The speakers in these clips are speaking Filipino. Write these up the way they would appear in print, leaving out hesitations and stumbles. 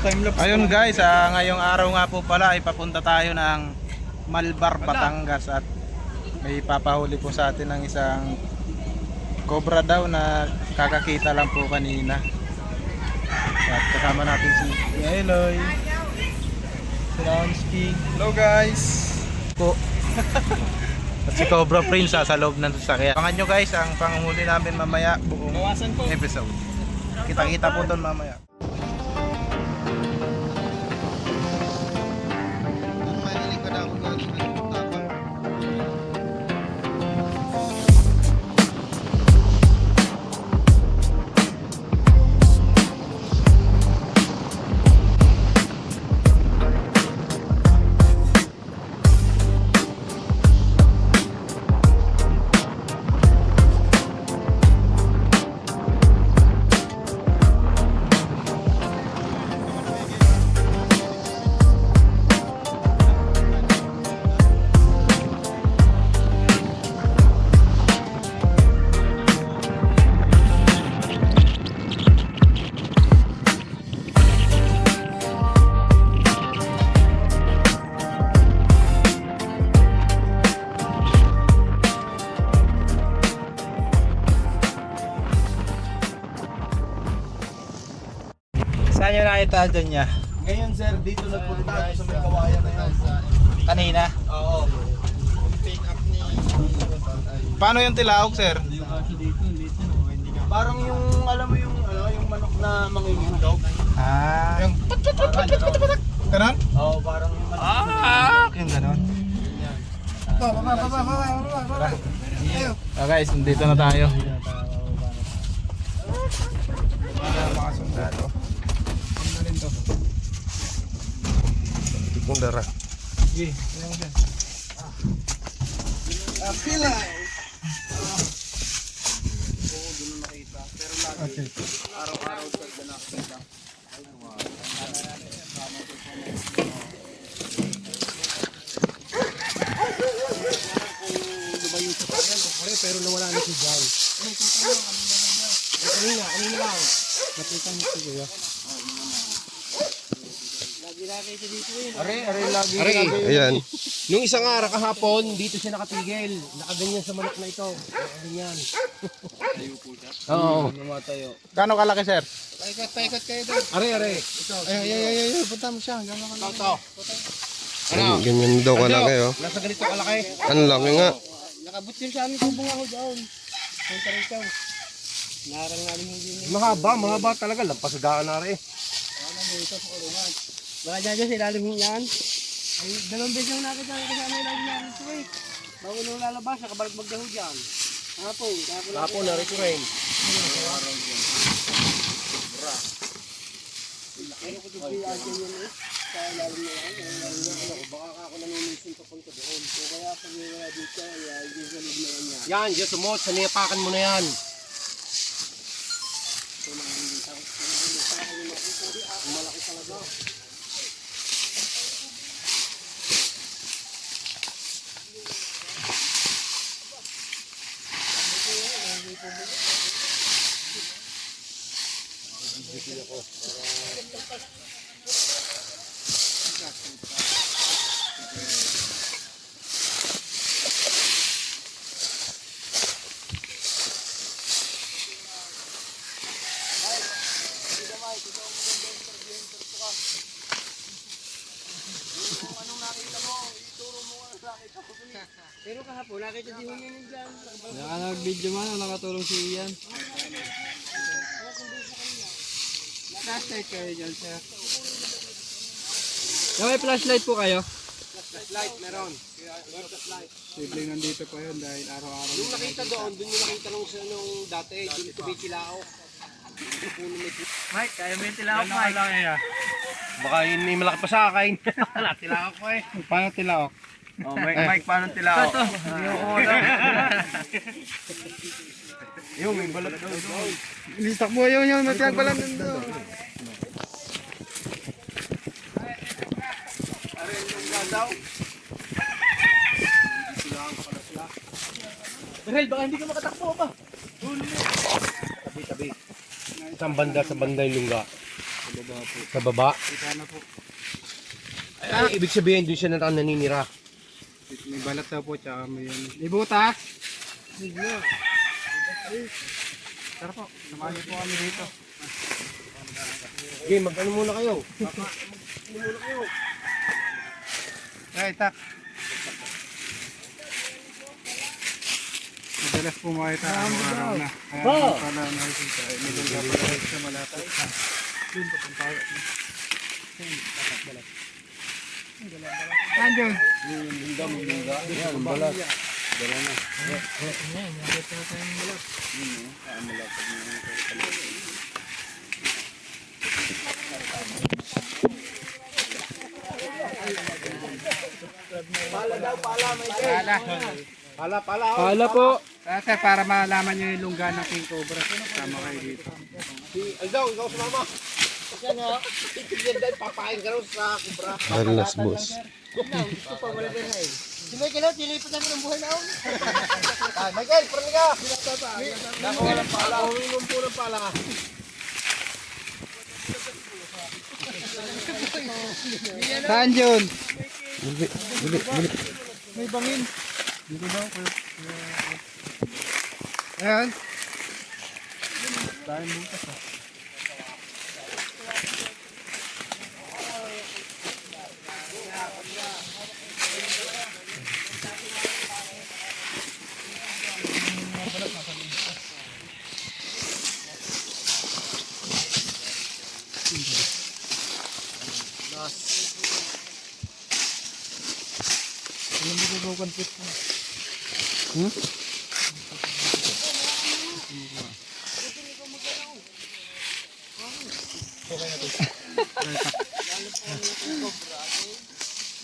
Ayun guys, ngayong araw nga po pala ay papunta tayo ng Malbar, Batangas at may papahuli po sa atin ng isang cobra daw na kakakita lang po kanina. At kasama natin si Eloy, si Ramsky. Hello guys po. At si Cobra Prince sa loob ng sasakyan. Abangan nyo guys ang panghuli namin mamaya, buong episode. Kita-kita po doon mamaya. Saan nyo nakita dyan niya? Ngayon sir, dito nagpunta sa may kawayan na yan. Kanina? Oo. Yung pick up ni... Paano yung tilaok sir? Parang yung, alam mo yung, yung manok na manginginog. Yung ganon? Oo, parang yung manok. Yung ganon. Guys, dito na tayo. Mga sundalo. Kung dara. Sige, ano mo dyan? Pila! Okay. Araw-araw sa nakakita. Pero nawala na si John. Kanina lang. Nakita niyo si Kuya. Are lagi. Ayan. Nung isang araw kahapon, dito siya nakatigil. Nakaganyan sa manok na ito. Nakaganyan. Oo. Namatayo. Gano'ng kalaki sir? Paikot kayo doon. Are. Ito. Ay. Punta mo siya. Gano'n ka lang. Ito. Ganyan daw kalaki oh. Nasa ganito kalaki. Ang laki nga. Nakabut yun sa amin kung bunga ko doon. Punta rin ikaw. Nakarangaling yung din. Mahaba talaga. Lampas sa daan na rin. Ano dito sa kulungan. Baka dyan sa ilalim yan. Ay, dalawang beses yung nakita ko sa amin ilalim yan ito eh. Bago nung lalabas, nakabalagbag na ho dyan. Hapon na rin ko rin. Pero ko dito yan yun eh. Sa ilalim na yan. Baka ako nanunisin papunta doon. So kaya pag nila dito, ay sa loob na yan. Yan, dyan sumot. Sanipakan mo na yan. Malaki talaga. Pero kahapon, nakita din mo yun dyan. Nag-video man, nakatulong si Ian. Flashlight kayo dyan, sir. May flashlight po kayo? Flashlight, meron. Flashlight. Sibling nandito po yun dahil araw-araw. Yung nakita doon, doon yung nakita nung dati, doon ito may tilao. Mike, kaya mo yung tilaok, Mike. Baka yun may malaki pa sa akin. Tilao ko eh. Paano tilaok? Oh, Mike, paano tilao? Yung may balat doon. Listak mo yun, may pinagbalan doon. daw. Rahel, baka hindi ka makatakbo pa. Tabi-tabi. Isang banda sa banda yung lungga. Sa baba. Kita na po. Ay, ibig sabihin, doon siya naninira. May balat daw po, tsaka may yan. May butas! Tara po, samahan niyo po kami dito. Okay, mag-ano muna kayo. Ay, tak. Madalas po makita ang mga araw na. Kaya naman pala nakikita. Medal ka pala rin sa malapit. Doon pa pang tayo. Nandiyon. Yan, balat. Pala. Pala po. Kasi para malaman nyo yung lungga ng king cobra. Tama kayo dito. Aldaw, ikaw sumama. Kasi nga, itigyan dahil papain ka rin sa kubra. Alas, boss. Si Michael, tilipat namin ang buhay na ako. Michael, parang ka. Naku, walang pala. Uminom po ng pala. Saan yun? Bili. May bangin. Dito daw. Ayan. Dahil bukas ah. Alam mo ko confit mo.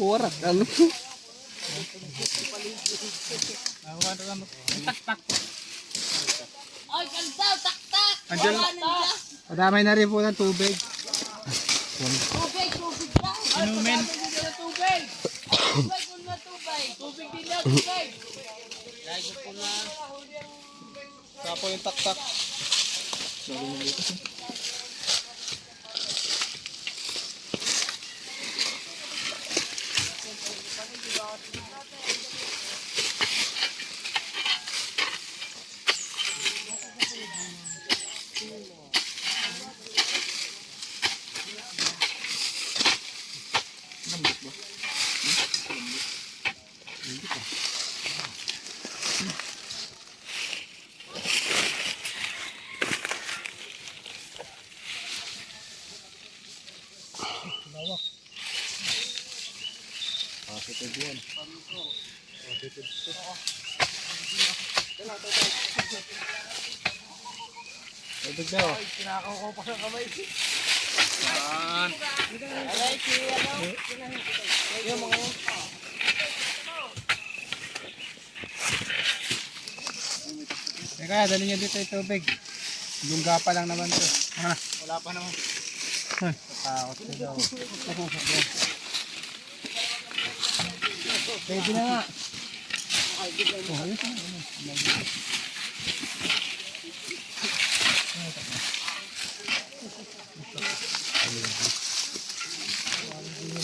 Warak, ano? Ay, kalsaw, tak-tak! Andyan. Wala na siya. Madamay na rin po ng tubig. Tubig lang. Inumin. Ay, pagkakabili nila tubig. Tubig, kung na tubig. Tubig din lang, tubig. Kapo yung tak-tak. Tubig daw. Teka, dali nyo dito yung tubig. Lungga pa lang naman to. Wala pa naman. Tatakot ko daw. Pwede na nga.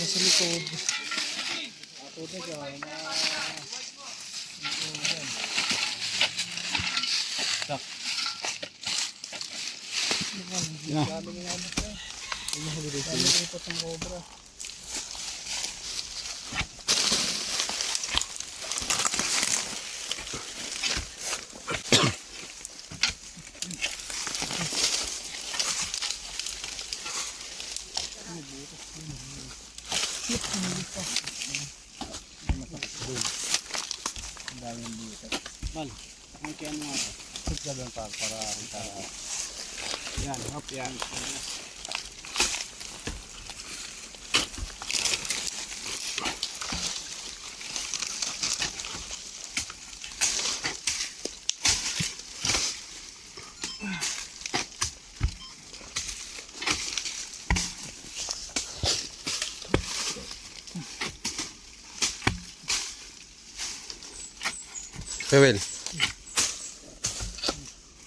Sa likod. Tubig ah. Yan, hop yan.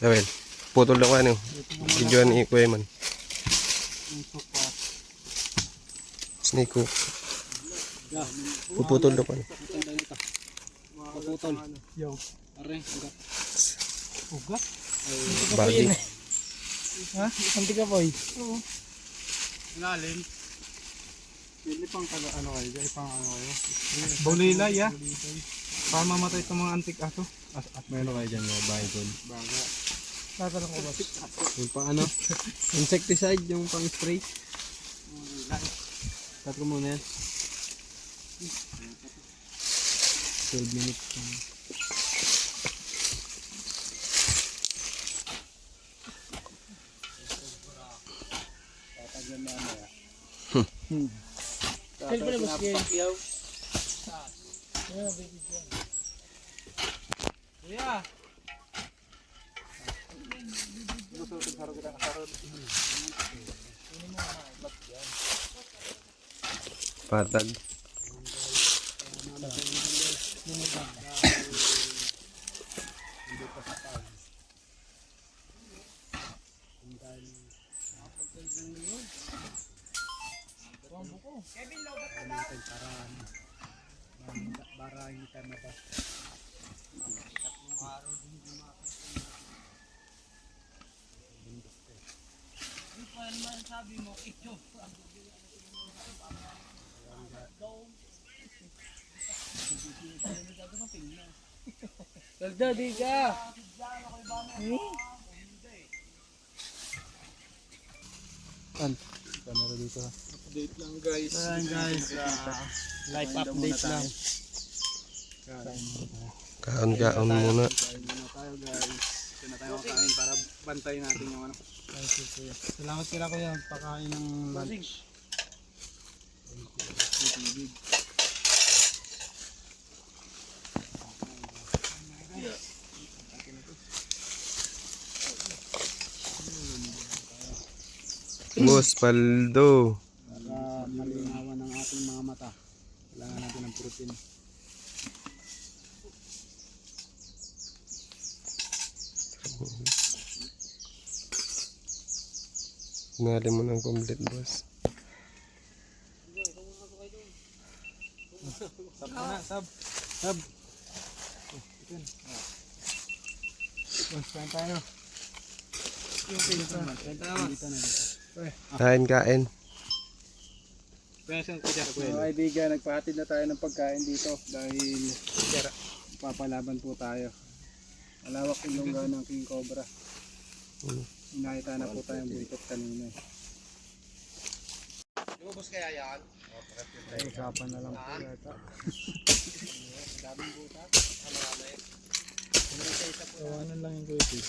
Rawel, putol daw ano. Videoan ni Kuya Man. Snake hook. Puputol daw pa. Paputol. Yo. Are, ugat. Ugat? Bali. Ha? Isang tiga boy. Oo. Ilalim. Pili pang taga ano kayo, dyan pang ano kayo. Bulilay ah. Para mamatay itong mga antik aso. At meron kayo dyan mga baygon. Baga. Tatanong ko ba? Yung pang ano? Insecticide, yung pang spray. Cut ko muna yan. 12 minutes. Kaya pala mas gay. Kuya. Patag. Dalda, di ka. Kamera dito. Update lang guys. Ayan guys. Live update lang. Kaon-kaon muna. Kain muna tayo guys. Ito na tayo kain para bantayin natin yung ano. Salamat kila kuya. Pakain ng lunch. Boss Paldo. Para malinawan ng ating mga mata. Kailangan natin ng protein. Ngali mo ng complete, boss. Sab na, sab. Sab. Kain tayo. Dito na dito. Kain. Mga kaibigan, nagpahatid na tayo ng pagkain dito dahil papalaban po tayo. Malawak yung lungga ng King Cobra. Nakita na po tayong buntot kanina. Lumabas kaya yan? Ay, usapan na lang po yata. Daming butas. Marami. Ano lang yung kuya.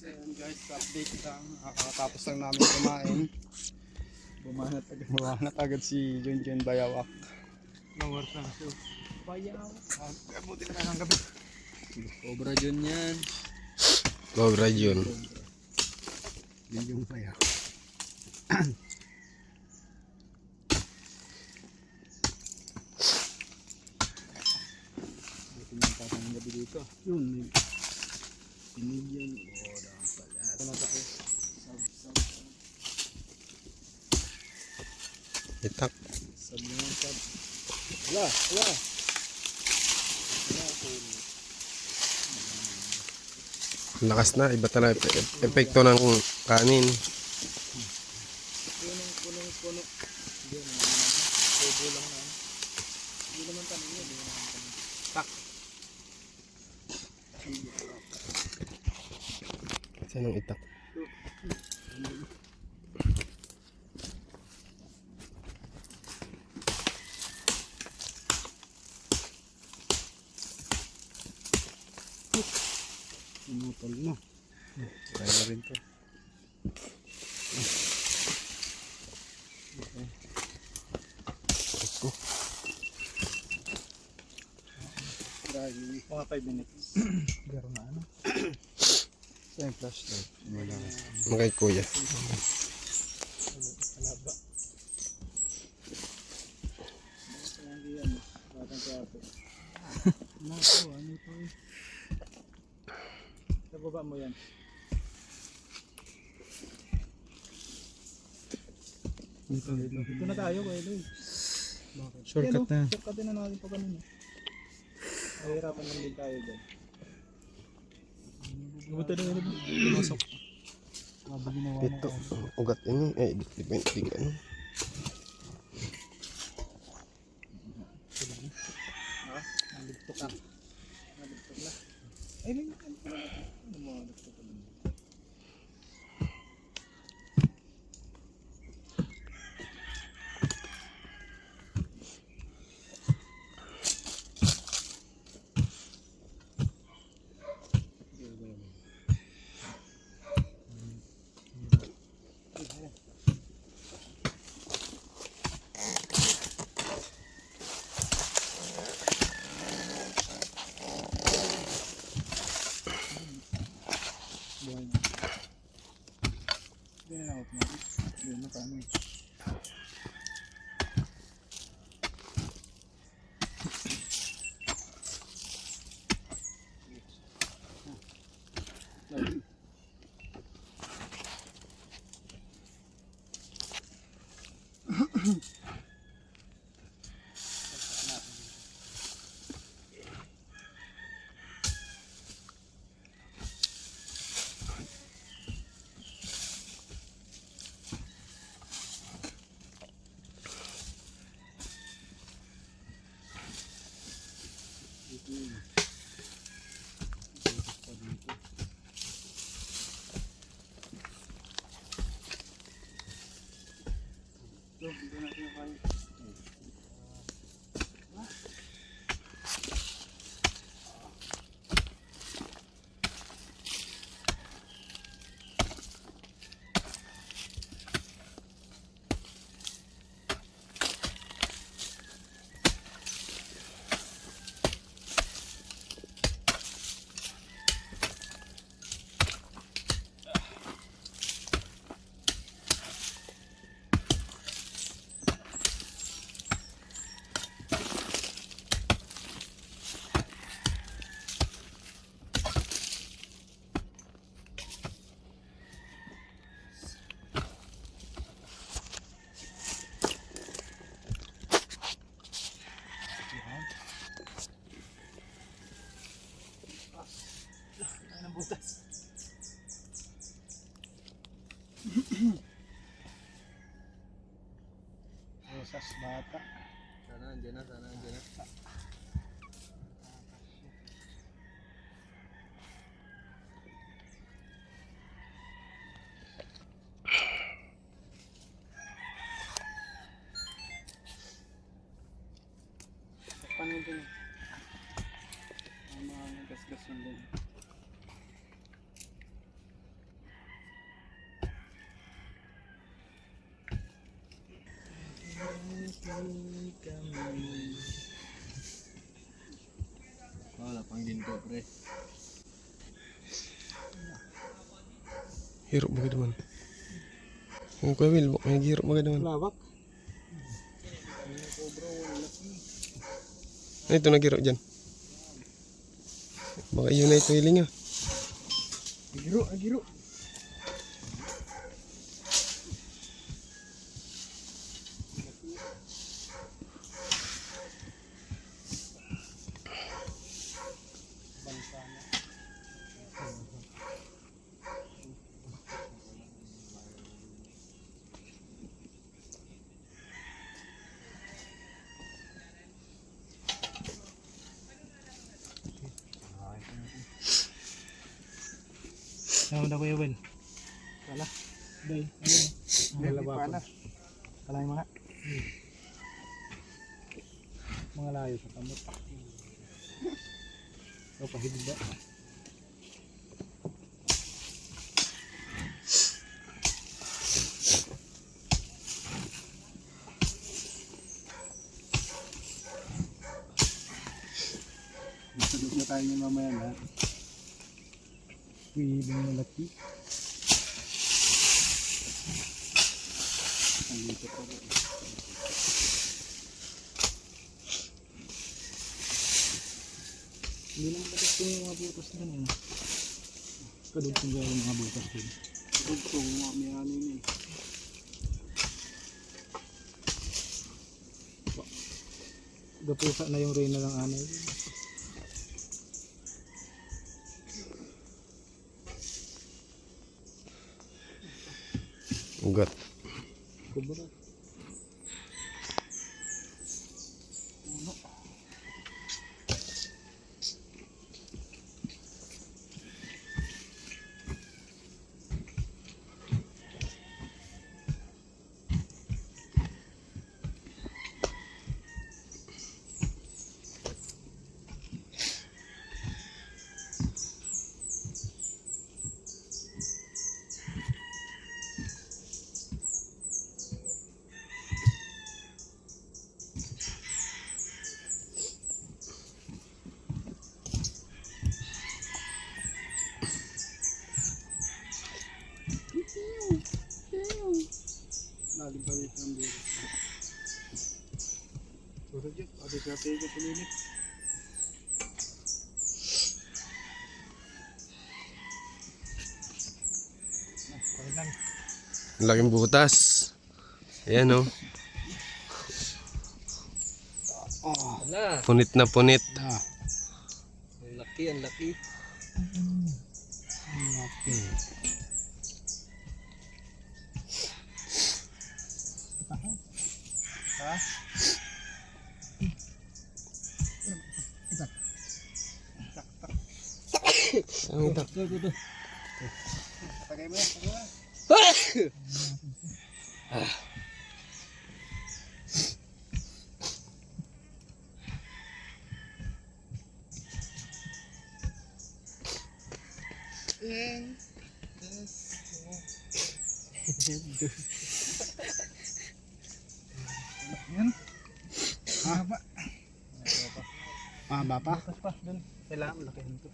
Ayan guys, update lang. Kakatapos lang namin kumain. Bumanat agad si Junjun Bayawak. Lower na siya. Buti na ng gabi. Cobra Jun yan. Cobra Jun. Junjun Bayawak. Buti na patang ng gabi dito. Yun, may pinigyan. O, daang palas. Ano tayo? Itak. Sab naman, sab. Wala. Lakas na. Iba talaga epekto ng kanin. Punong-puno. Hindi naman. Tubo lang na. Hindi naman tanin yun. Tak. Saan ang itak? Pinutol na. Kaya na rin to. Okay. Mga 5 minutes. Garo na ano? Sa yung flashlight. Wala. Magay kuya. Alaba. Hindi yan. Batang kape. Naku, ano ito eh. Sa baba mo yan. Dito na tayo, Kuya Lloyd. Shortcut na. Shortcut na natin pa kanina. Mahirapan lang din tayo dyan. Buto na yun. Pumasok. Dito. Ugat ini. Eh, depende ano. Nalugtok ka. Nalugtok na. Ay, may ano pa lang. Ano mo, nalugtok ka lang. Buhay na. Hindi na out na. Hindi na paano eh. Rosas bata. Sana andyan na, sana andyan na. Paano din? Ang mga nagasgas yun din. Wala pang ginto, pre. Hirap bagay naman. Kung Kuya Will, may hirap bagay naman. Lawak. Ano ito nagiro dyan? Baka yun na ito hiling ah. Agiro, agiro. Ano na Kuya Will? Kala. Day. Ayun. Kala. Kala yung mga. Mga layo sa kamot. O pahilid ba? Kakain niya mamaya na. Ibang malaki. Andito pa rin. Hindi lang bakit ko yung mga butas doon eh. Kadugtong gawin yung mga butas doon. Kadugtong, may ano yun eh. Gapusa na yung reyna ng anay. Ugat. Kubra. Lalim pa dito ang biro. Puro dyan, pati sa tiga tulilit. Ang laking butas. Ayan oh. Wala. Punit na punit. Ang laki, ang laki. Okay. Ang itak. Tagay mo yan, tagay mo yan. Mahaba. Mahaba pa? Butas pa doon. Kailangan malaki nito.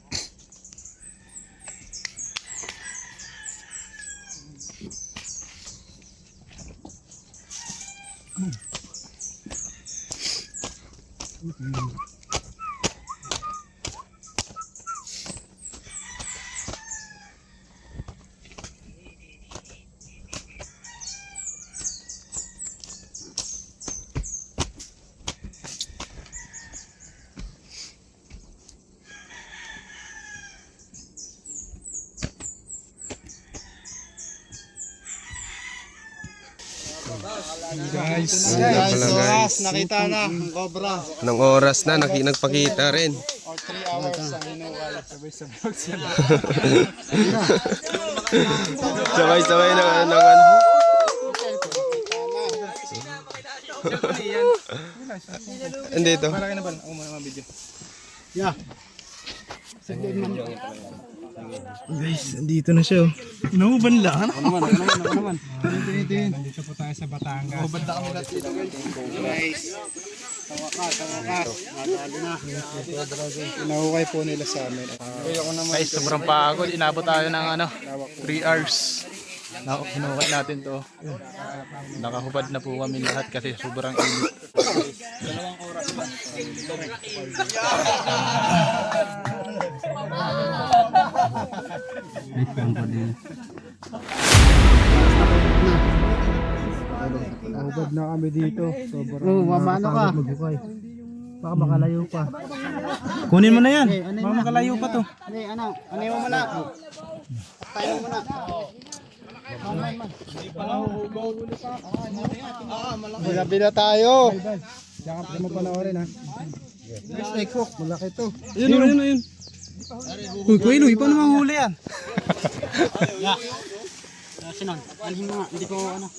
Guys, Ayan pala, guys. nakita na ang cobra. Nang oras na, nagpakita rin. Or 3 hours ang inuwal. Sabay sa vlog sila. Sabay-sabay ng ano. Andito. Malaki na ba? Ako muna mga video. Yeah. Guys, andito na siya oh. Inuuban lang. Ako naman. Nandito po tayo sa Batangas. Ubad na kami natin ito guys. Tawakas. Nadali na. Pinahukay po nila sa amin. Ako naman. Guys, sobrang pagod. Inabot tayo ng 3 hours. Hinukay natin to. Nakahubad na po kami lahat kasi sobrang init. 2 oras pa. Ubad na kami dito. Sobrang mamano ka. Maghukay. Baka makalayo pa. Kunin mo na yan. Baka makalayo pa to. Ano mo muna? Tayo mo muna. Malabi na tayo. Diyan ka mo panoorin ha. Guys, may cook. Malaki to. Yun. Uy, Kuya, paano mahuli yan? Sinon, anhin mo nga. Hindi ko ano.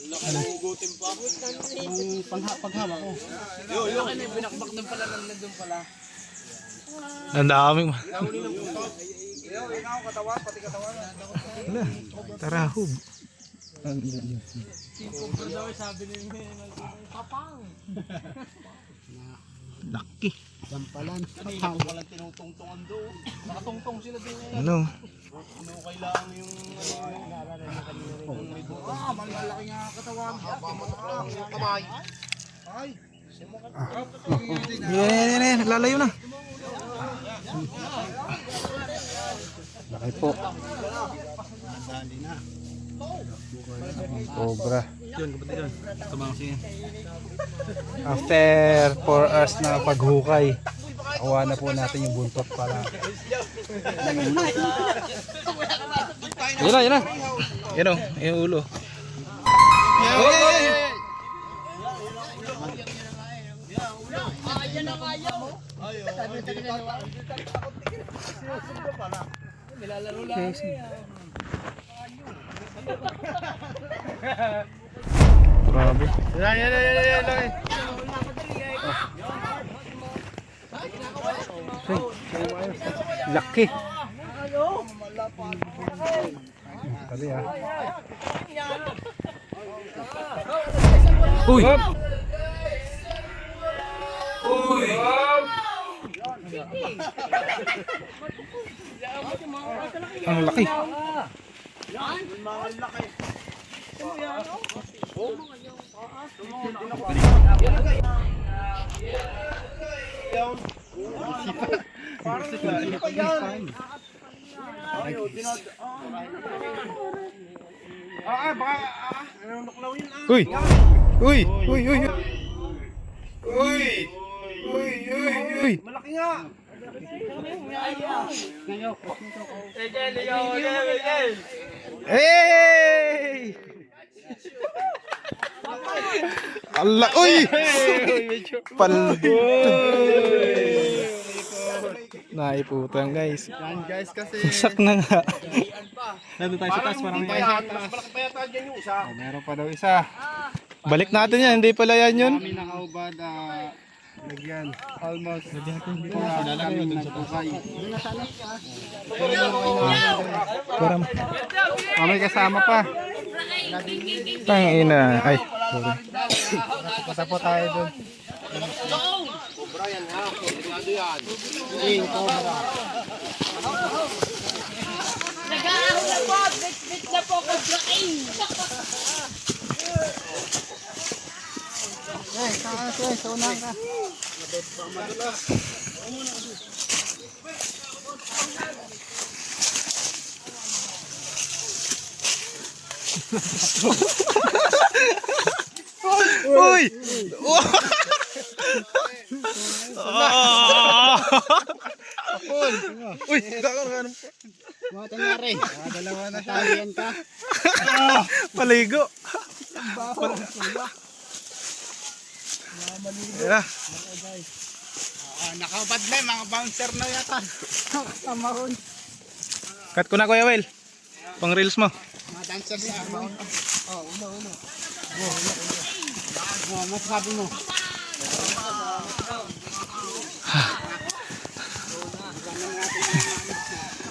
Yung paghawa ko. Ang daming. Wala, tarahub. Laki. Dampalan. Walang tinutungtungan doon. Nakatungtong sila din eh. Ano? Ano kailangan yung malaki nga katawan. Kamay. Ay. Yan. Lalayo na. Laki po. Cobra. After 4 hours na paghukay, nakuha na po natin yung buntot para. Yan na. Yan o, yung ulo. Grabe. Yan. Laki. Sabi ah. Uy! Ang laki. Uy! Malaki nga. Hey! Allah, uy! Naiputang guys. Yan guys kasi. Sak na nga. Nandun tayo sa taas. Parang may malaki pa yata dyan yung isa. Meron pa daw isa. Balik natin yan, hindi pala yan yun. Kami nakaubad. Lagyan. Almost. Hindi ko na kami nagtukay. Parang may kasama pa. Tangina. Ay, sorry. Pasa po tayo dun. Nag-aahon na po. Bit na po. Cobra King. Uy! Uy! Gano'n. Mga tanyari. Dalawa na talian ka. Paligo. Yeah. Nakaubad na mga bouncer na yata. Tamahon. Cut ko na Kuya Will. Pang reels mo. Mga dancers na. Una. Masasabi mo.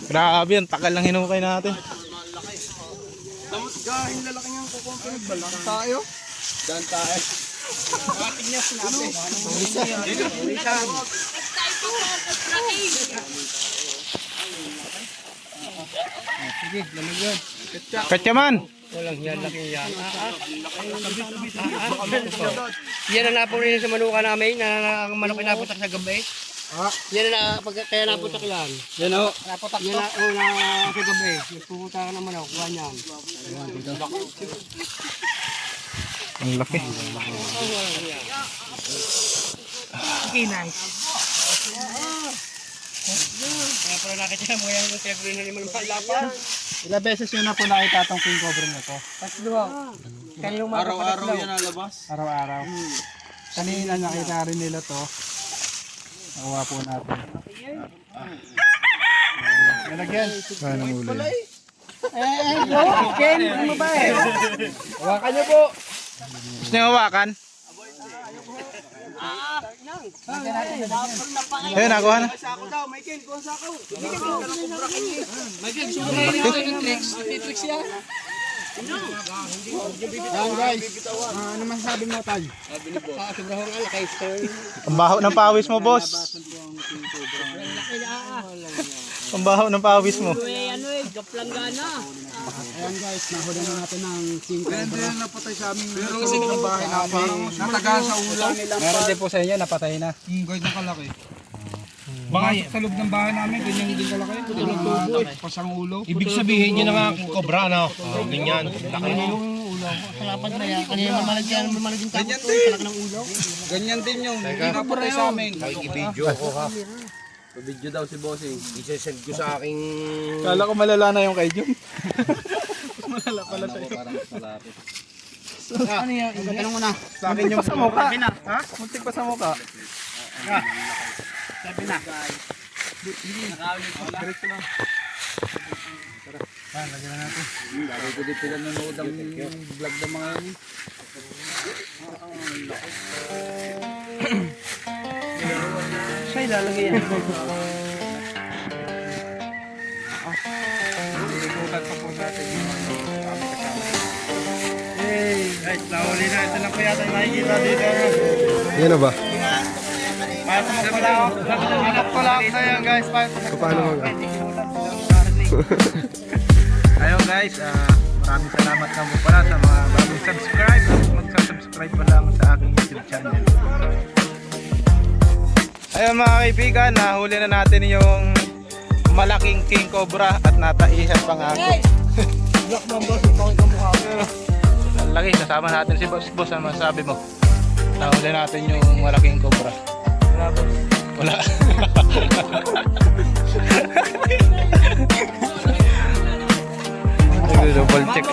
Grabe yan, takal lang hinukay natin. Damot gahin lalaki niyang kukong pinagbalak tayo. Dan tayo. Ating niya sinabi. Isa. Sige, lamig yun. Katyaman! Walang yan, laki yan. Yan ang napunin sa manuka namin, na manok inaputak sa gabi. Yan na, kaya naputak yan. Yan o. Naputak Yan na, sa gabi. Pupunta ka ng manok, kuha niyan. Ang laki. Okay, nice. Kaya pala nakita mo yan yung pinagulin na naman ng lapan. Ilang beses yun na po nakita itong king cobra na to? Kaninong Araw-araw yan nalabas? Araw-araw. Kanina nakita rin nila to. Nakuha po natin. Nalagyan. Paano ang ulo yan? Ken, ano mo ba eh? Hawakan niyo po. Gusto niyo hawakan? Ayun, nakuha na. Sako daw, Michael, kuha sako. Yan guys. Ano masasabi mo, Tal? Sobrang laki. Ang baho ng pawis mo, boss. Ang baho ng pawis mo. Kaplanggana. Ayan guys, nahuli na natin ng king cobra. Napatay sa amin. Pero kasi ng bahay namin, natagaan sa ulo. Meron din po sa inyo, napatay na. Kahit ng kalaki. Baka sa loob ng bahay namin, ganyan din kalaki. Tulog tubo eh. Pasang ulo. Ibig sabihin yun ang aking kobra, no? Ganyan. Laki. Kalapad na yan. Kanina mamalag yan. Mamalag yung tapos ko. Kalak ng ulo. Ganyan din yung napatay sa amin. Nakikibidyo ako ha. Video daw si Bossing. Isesend ko sa aking... Kala ko malala na yung kay Jun. Malala pala sa'yo. Ano yan? Tanong mo na. Sa akin yung sa mukha. Ha? Muntik pa sa mukha. Sabi na. Lagyan na natin. Lagi ko din sila nanood ang vlog ng mga yan. Siya ilalagay yan. Ikutan pa po natin yung Hey, guys, nahuli na. Ito lang po yata yung nakikita dito. Yan na ba? Paano ko lang. Hanap ko lang na yan guys. Paano mag... Ayun guys, maraming salamat na po pala sa mga bagong subscribe at magsasubscribe pa lang sa aking YouTube channel. Ayun mga kaibigan, nahuli na natin yung malaking king cobra at nataihan pang ako. Black mamba, bakit ang mukha ko? Ang laki, kasama natin si Boss. Boss, ano masasabi mo? Nahuli natin yung malaking cobra. Wala. Double check.